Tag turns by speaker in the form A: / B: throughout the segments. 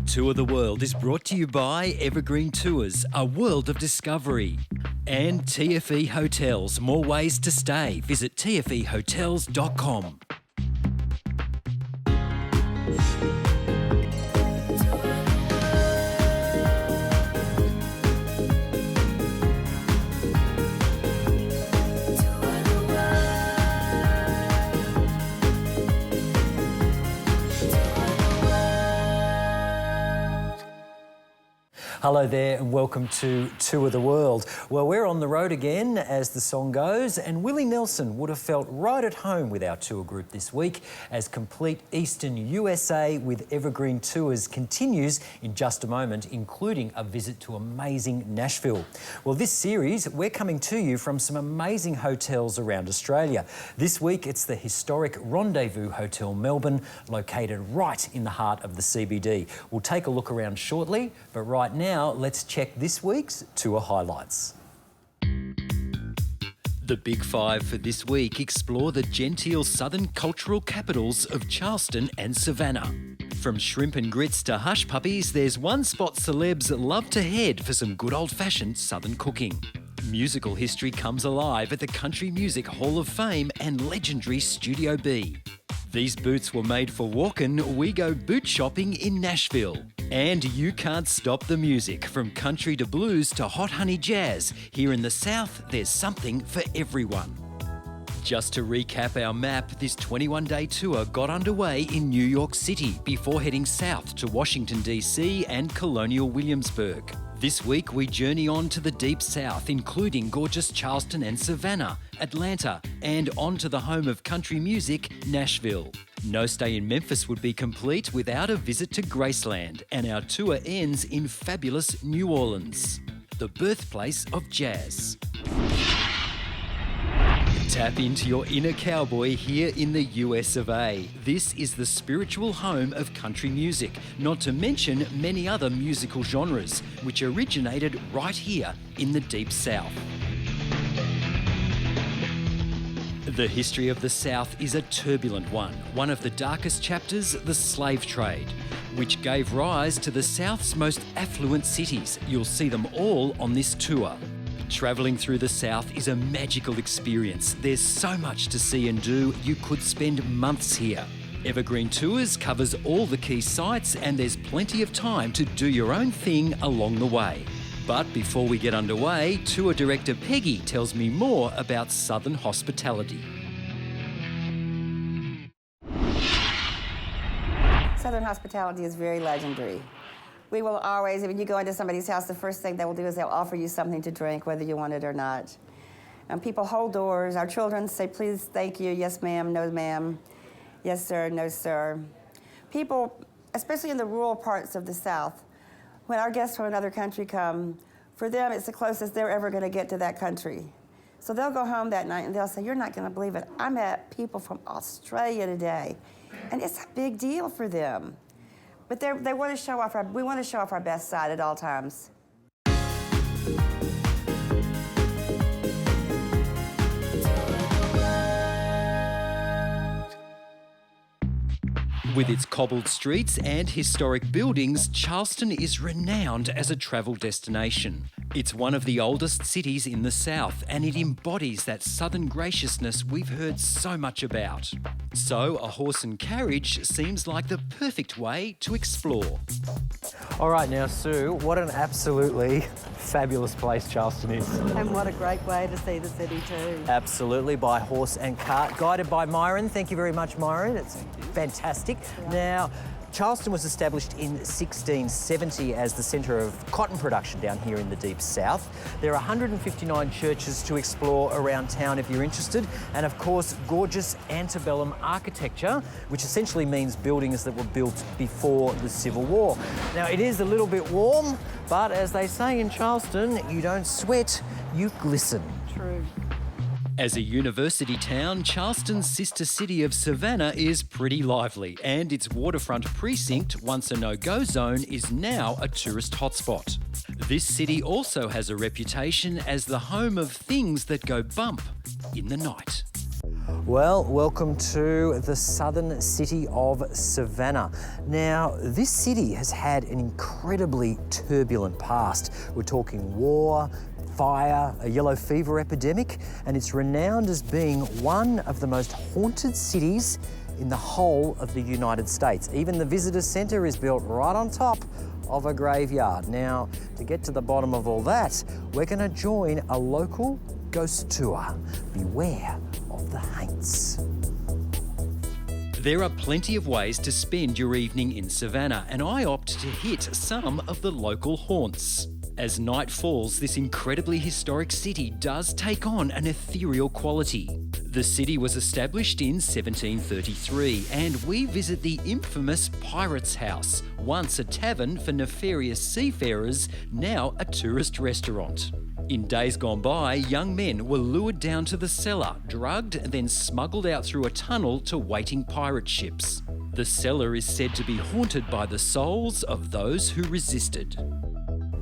A: Tour the World is brought to you by Evergreen Tours, a world of discovery. And TFE Hotels, more ways to stay. Visit tfehotels.com.
B: Hello there and welcome to Tour the World. Well, we're on the road again as the song goes, and Willie Nelson would have felt right at home with our tour group this week as Complete Eastern USA with Evergreen Tours continues in just a moment, including a visit to amazing Nashville. Well, this series, we're coming to you from some amazing hotels around Australia. This week, it's the historic Rendezvous Hotel Melbourne, located right in the heart of the CBD. We'll take a look around shortly, but right now, let's check this week's tour highlights.
A: The Big Five for this week explore the genteel southern cultural capitals of Charleston and Savannah. From shrimp and grits to hush puppies, there's one spot celebs love to head for some good old-fashioned southern cooking. Musical history comes alive at the Country Music Hall of Fame and legendary Studio B. These boots were made for walking. We go boot shopping in Nashville. And you can't stop the music. From country to blues to hot honey jazz, here in the South, there's something for everyone. Just to recap our map, this 21-day tour got underway in New York City before heading south to Washington, DC and Colonial Williamsburg. This week, we journey on to the Deep South, including gorgeous Charleston and Savannah, Atlanta, and on to the home of country music, Nashville. No stay in Memphis would be complete without a visit to Graceland, and our tour ends in fabulous New Orleans, the birthplace of jazz. Tap into your inner cowboy here in the US of A. This is the spiritual home of country music, not to mention many other musical genres, which originated right here in the Deep South. The history of the South is a turbulent one. One of the darkest chapters, the slave trade, which gave rise to the South's most affluent cities. You'll see them all on this tour. Travelling through the South is a magical experience. There's so much to see and do, you could spend months here. Evergreen Tours covers all the key sites and there's plenty of time to do your own thing along the way. But before we get underway, Tour Director Peggy tells me more about Southern hospitality.
C: Southern hospitality is very legendary. We will always, if you go into somebody's house, the first thing they will do is they'll offer you something to drink, whether you want it or not. And people hold doors. Our children say, please, thank you, yes, ma'am, no, ma'am, yes, sir, no, sir. People, especially in the rural parts of the South, when our guests from another country come, for them, it's the closest they're ever going to get to that country. So they'll go home that night and they'll say, you're not going to believe it. I met people from Australia today. And it's a big deal for them. But they want to show off we want to show off our best side at all times.
A: With its cobbled streets and historic buildings, Charleston is renowned as a travel destination. It's one of the oldest cities in the South, and it embodies that southern graciousness we've heard so much about. So a horse and carriage seems like the perfect way to explore.
B: All right, now, Sue, what an absolutely fabulous place Charleston is.
D: And what a great way to see the city too.
B: Absolutely, by horse and cart, guided by Myron. Thank you very much, Myron. It's fantastic.
D: Yeah.
B: Now, Charleston was established in 1670 as the centre of cotton production down here in the Deep South. There are 159 churches to explore around town if you're interested, and of course gorgeous antebellum architecture, which essentially means buildings that were built before the Civil War. Now it is a little bit warm, but as they say in Charleston, you don't sweat, you glisten.
D: True.
A: As a university town, Charleston's sister city of Savannah is pretty lively, and its waterfront precinct, once a no-go zone, is now a tourist hotspot. This city also has a reputation as the home of things that go bump in the night.
B: Well, welcome to the southern city of Savannah. Now, this city has had an incredibly turbulent past. We're talking war, fire, a yellow fever epidemic, and it's renowned as being one of the most haunted cities in the whole of the United States. Even the visitor centre is built right on top of a graveyard. Now, to get to the bottom of all that, we're going to join a local ghost tour. Beware of the haints.
A: There are plenty of ways to spend your evening in Savannah, and I opt to hit some of the local haunts. As night falls, this incredibly historic city does take on an ethereal quality. The city was established in 1733, and we visit the infamous Pirate's House, once a tavern for nefarious seafarers, now a tourist restaurant. In days gone by, young men were lured down to the cellar, drugged, then smuggled out through a tunnel to waiting pirate ships. The cellar is said to be haunted by the souls of those who resisted.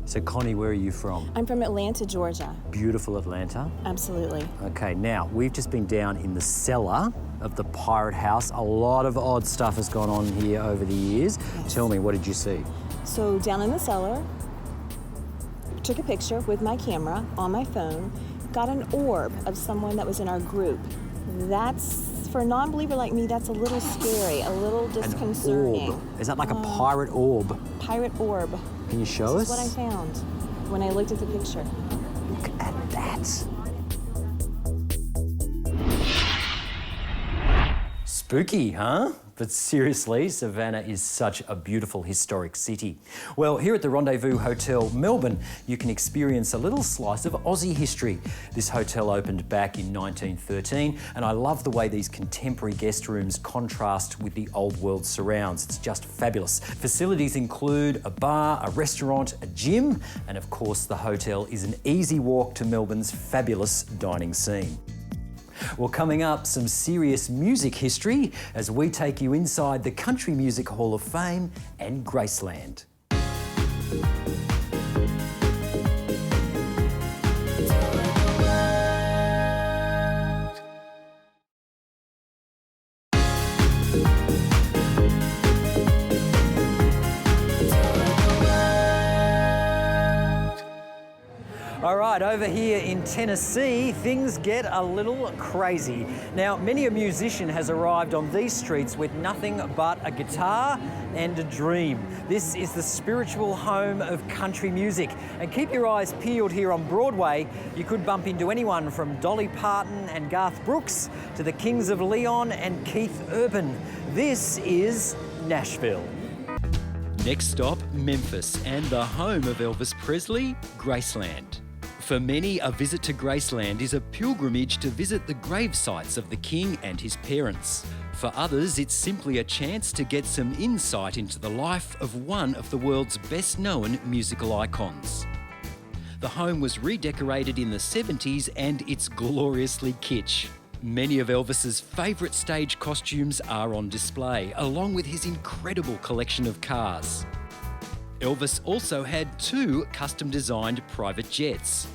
B: So, Connie, where are you from?
E: I'm from Atlanta, Georgia.
B: Beautiful Atlanta.
E: Absolutely.
B: Okay, now, we've just been down in the cellar of the Pirate House. A lot of odd stuff has gone on here over the years.
E: Yes.
B: Tell me, what did you see?
E: So down in the cellar, took a picture with my camera on my phone, got an orb of someone that was in our group. That's, for a non-believer like me, that's a little scary, a little disconcerting.
B: An orb. Is that like a pirate orb?
E: Pirate orb.
B: Can you show us?
E: This is what I found when I looked at the picture.
B: Look at that. Spooky, huh? But seriously, Savannah is such a beautiful historic city. Well, here at the Rendezvous Hotel, Melbourne, you can experience a little slice of Aussie history. This hotel opened back in 1913, and I love the way these contemporary guest rooms contrast with the old world surrounds. It's just fabulous. Facilities include a bar, a restaurant, a gym, and of course, the hotel is an easy walk to Melbourne's fabulous dining scene. Well, coming up, some serious music history as we take you inside the Country Music Hall of Fame and Graceland. All right, over here in Tennessee, things get a little crazy. Now, many a musician has arrived on these streets with nothing but a guitar and a dream. This is the spiritual home of country music. And keep your eyes peeled here on Broadway. You could bump into anyone from Dolly Parton and Garth Brooks to the Kings of Leon and Keith Urban. This is Nashville.
A: Next stop, Memphis, and the home of Elvis Presley, Graceland. For many, a visit to Graceland is a pilgrimage to visit the grave sites of the king and his parents. For others, it's simply a chance to get some insight into the life of one of the world's best-known musical icons. The home was redecorated in the 70s and it's gloriously kitsch. Many of Elvis's favourite stage costumes are on display, along with his incredible collection of cars. Elvis also had 2 custom-designed private jets.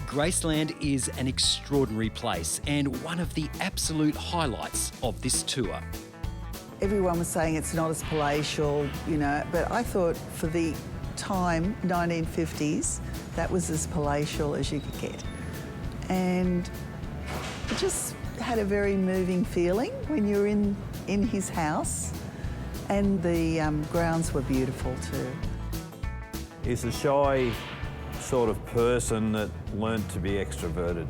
A: Graceland is an extraordinary place and one of the absolute highlights of this tour.
D: Everyone was saying it's not as palatial, you know, but I thought for the time, 1950s, that was as palatial as you could get. And it just had a very moving feeling when you were in his house, and the grounds were beautiful too.
F: He's a shy sort of person that learned to be extroverted.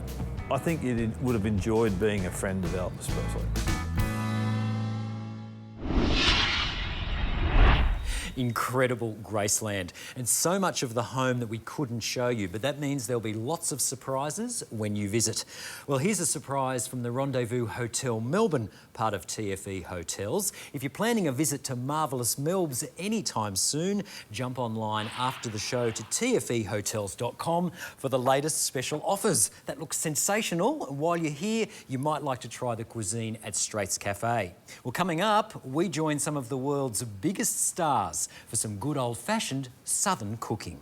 F: I think you would have enjoyed being a friend of Elvis Presley.
B: Incredible Graceland, and so much of the home that we couldn't show you, but that means there'll be lots of surprises when you visit. Well, here's a surprise from the Rendezvous Hotel Melbourne, part of TFE Hotels. If you're planning a visit to Marvellous Melbs anytime soon, jump online after the show to tfehotels.com for the latest special offers. That looks sensational. While you're here, you might like to try the cuisine at Straits Cafe. Well, coming up, we join some of the world's biggest stars for some good old-fashioned southern cooking.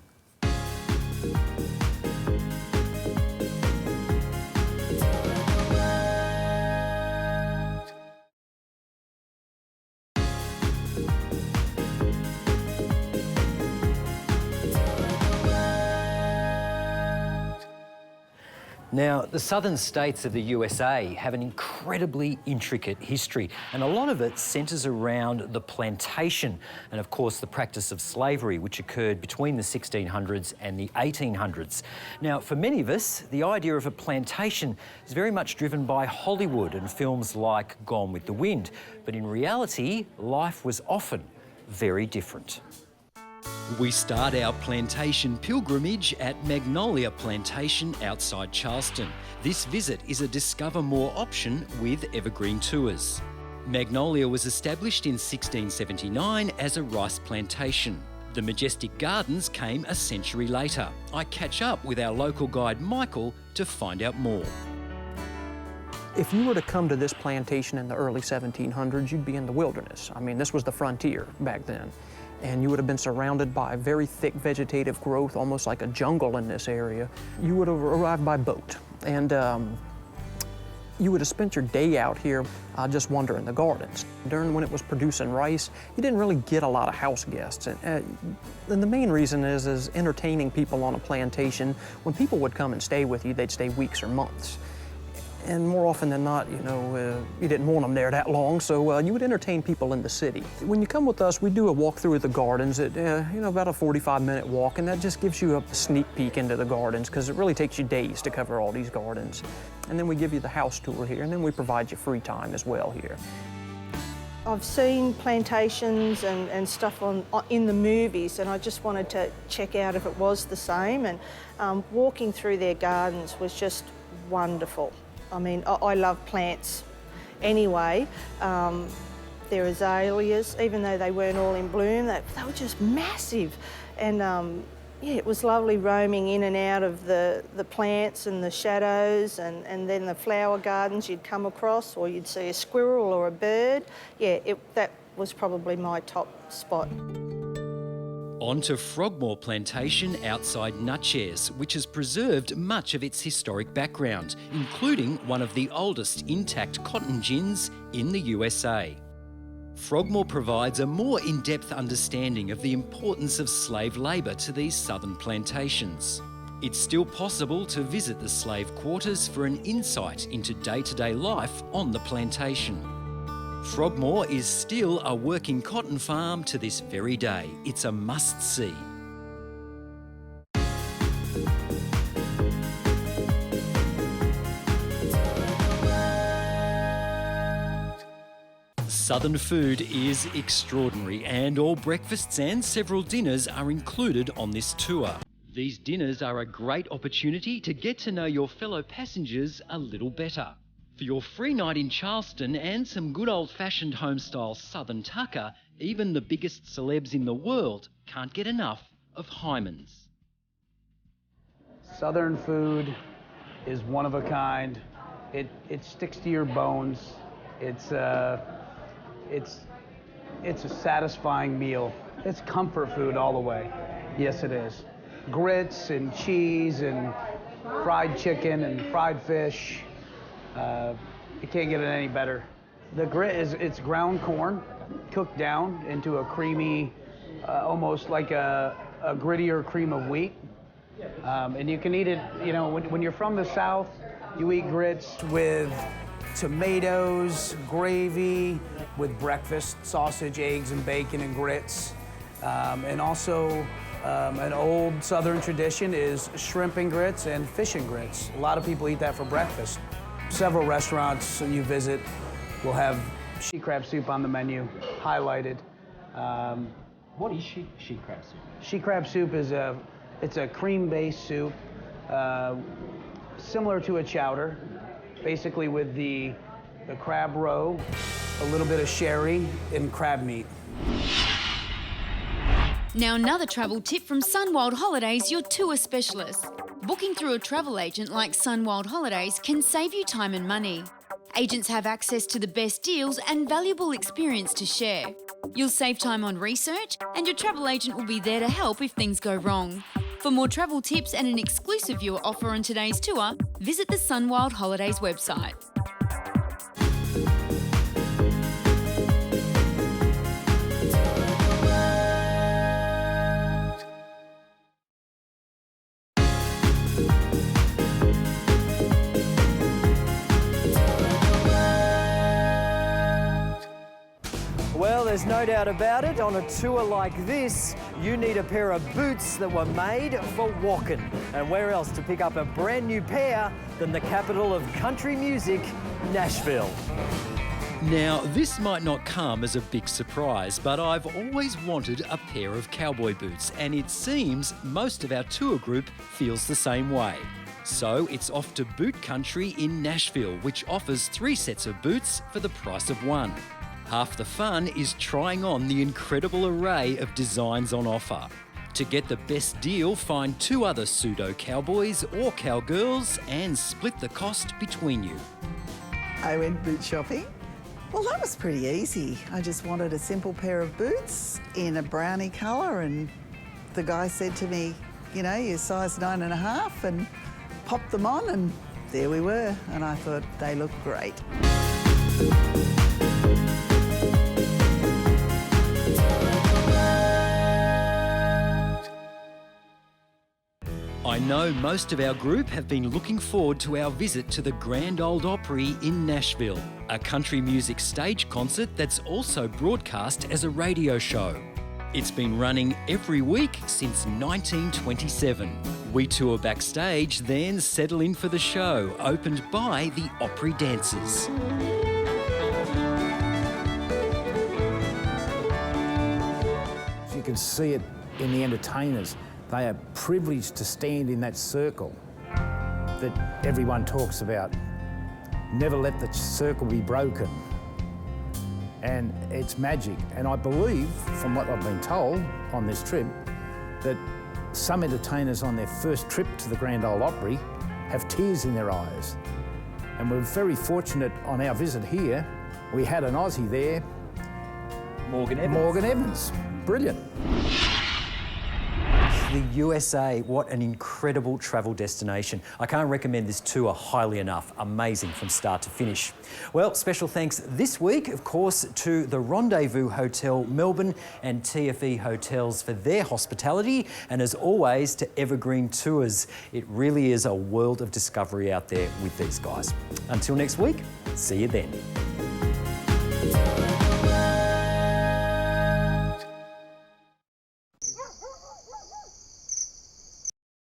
B: Now, the southern states of the USA have an incredibly intricate history, and a lot of it centres around the plantation and, of course, the practice of slavery, which occurred between the 1600s and the 1800s. Now, for many of us, the idea of a plantation is very much driven by Hollywood and films like Gone with the Wind, but in reality, life was often very different.
A: We start our plantation pilgrimage at Magnolia Plantation outside Charleston. This visit is a Discover More option with Evergreen Tours. Magnolia was established in 1679 as a rice plantation. The majestic gardens came a century later. I catch up with our local guide Michael to find out more.
G: If you were to come to this plantation in the early 1700s, you'd be in the wilderness. I mean, this was the frontier back then. And you would have been surrounded by very thick vegetative growth, almost like a jungle in this area. You would have arrived by boat, and you would have spent your day out here just wandering the gardens. During when it was producing rice, you didn't really get a lot of house guests. And the main reason is entertaining people on a plantation. When people would come and stay with you, they'd stay weeks or months. And more often than not, you didn't want them there that long, so you would entertain people in the city. When you come with us, we do a walk through the gardens at, about a 45-minute walk, and that just gives you a sneak peek into the gardens, because it really takes you days to cover all these gardens. And then we give you the house tour here, and then we provide you free time as well here.
E: I've seen plantations and stuff in the movies, and I just wanted to check out if it was the same, and walking through their gardens was just wonderful. I mean, I love plants anyway. Their azaleas, even though they weren't all in bloom, they were just massive. And yeah, it was lovely roaming in and out of the plants and the shadows, and then the flower gardens you'd come across, or you'd see a squirrel or a bird. Yeah, that was probably my top spot.
A: On to Frogmore Plantation outside Natchez, which has preserved much of its historic background, including one of the oldest intact cotton gins in the USA. Frogmore provides a more in-depth understanding of the importance of slave labour to these southern plantations. It's still possible to visit the slave quarters for an insight into day-to-day life on the plantation. Frogmore is still a working cotton farm to this very day. It's a must-see. Southern food is extraordinary, and all breakfasts and several dinners are included on this tour. These dinners are a great opportunity to get to know your fellow passengers a little better. For your free night in Charleston and some good old-fashioned home-style Southern tucker, even the biggest celebs in the world can't get enough of Hyman's.
H: Southern food is one of a kind. It sticks to your bones. It's a satisfying meal. It's comfort food all the way. Yes, it is. Grits and cheese and fried chicken and fried fish. You can't get it any better. The grit it's ground corn cooked down into a creamy, almost like a grittier cream of wheat. And you can eat it, when you're from the South, you eat grits with tomatoes, gravy, with breakfast, sausage, eggs, and bacon and grits. And also an old Southern tradition is shrimp and grits and fish and grits. A lot of people eat that for breakfast. Several restaurants you visit will have she crab soup on the menu, highlighted.
I: What is she crab soup?
H: She crab soup is it's a cream-based soup, similar to a chowder, basically with the crab roe, a little bit of sherry, and crab meat.
J: Now another travel tip from Sunwild Holidays, your tour specialist. Booking through a travel agent like Sunwild Holidays can save you time and money. Agents have access to the best deals and valuable experience to share. You'll save time on research, and your travel agent will be there to help if things go wrong. For more travel tips and an exclusive viewer offer on today's tour, visit the Sunwild Holidays website.
B: there's no doubt about it, on a tour like this, you need a pair of boots that were made for walking. And where else to pick up a brand new pair than the capital of country music, Nashville.
A: Now, this might not come as a big surprise, but I've always wanted a pair of cowboy boots, and it seems most of our tour group feels the same way. So it's off to Boot Country in Nashville, which offers 3 sets of boots for the price of 1. Half the fun is trying on the incredible array of designs on offer. To get the best deal, find 2 other pseudo-cowboys or cowgirls and split the cost between you.
D: I went boot shopping. Well, that was pretty easy. I just wanted a simple pair of boots in a brownie colour, and the guy said to me, you know, you're size 9.5, and popped them on, and there we were. And I thought they looked great.
A: I know most of our group have been looking forward to our visit to the Grand Ole Opry in Nashville, a country music stage concert that's also broadcast as a radio show. It's been running every week since 1927. We tour backstage, then settle in for the show, opened by the Opry dancers.
K: You can see it in the entertainers. They are privileged to stand in that circle that everyone talks about. Never let the circle be broken. And it's magic. And I believe, from what I've been told on this trip, that some entertainers on their first trip to the Grand Ole Opry have tears in their eyes. And we're very fortunate on our visit here. We had an Aussie there,
B: Morgan Evans.
K: Morgan Evans. Brilliant.
B: The USA, what an incredible travel destination. I can't recommend this tour highly enough. Amazing from start to finish. Well, special thanks this week, of course, to the Rendezvous Hotel Melbourne and TFE Hotels for their hospitality, and as always to Evergreen Tours. It really is a world of discovery out there with these guys. Until next week, see you then.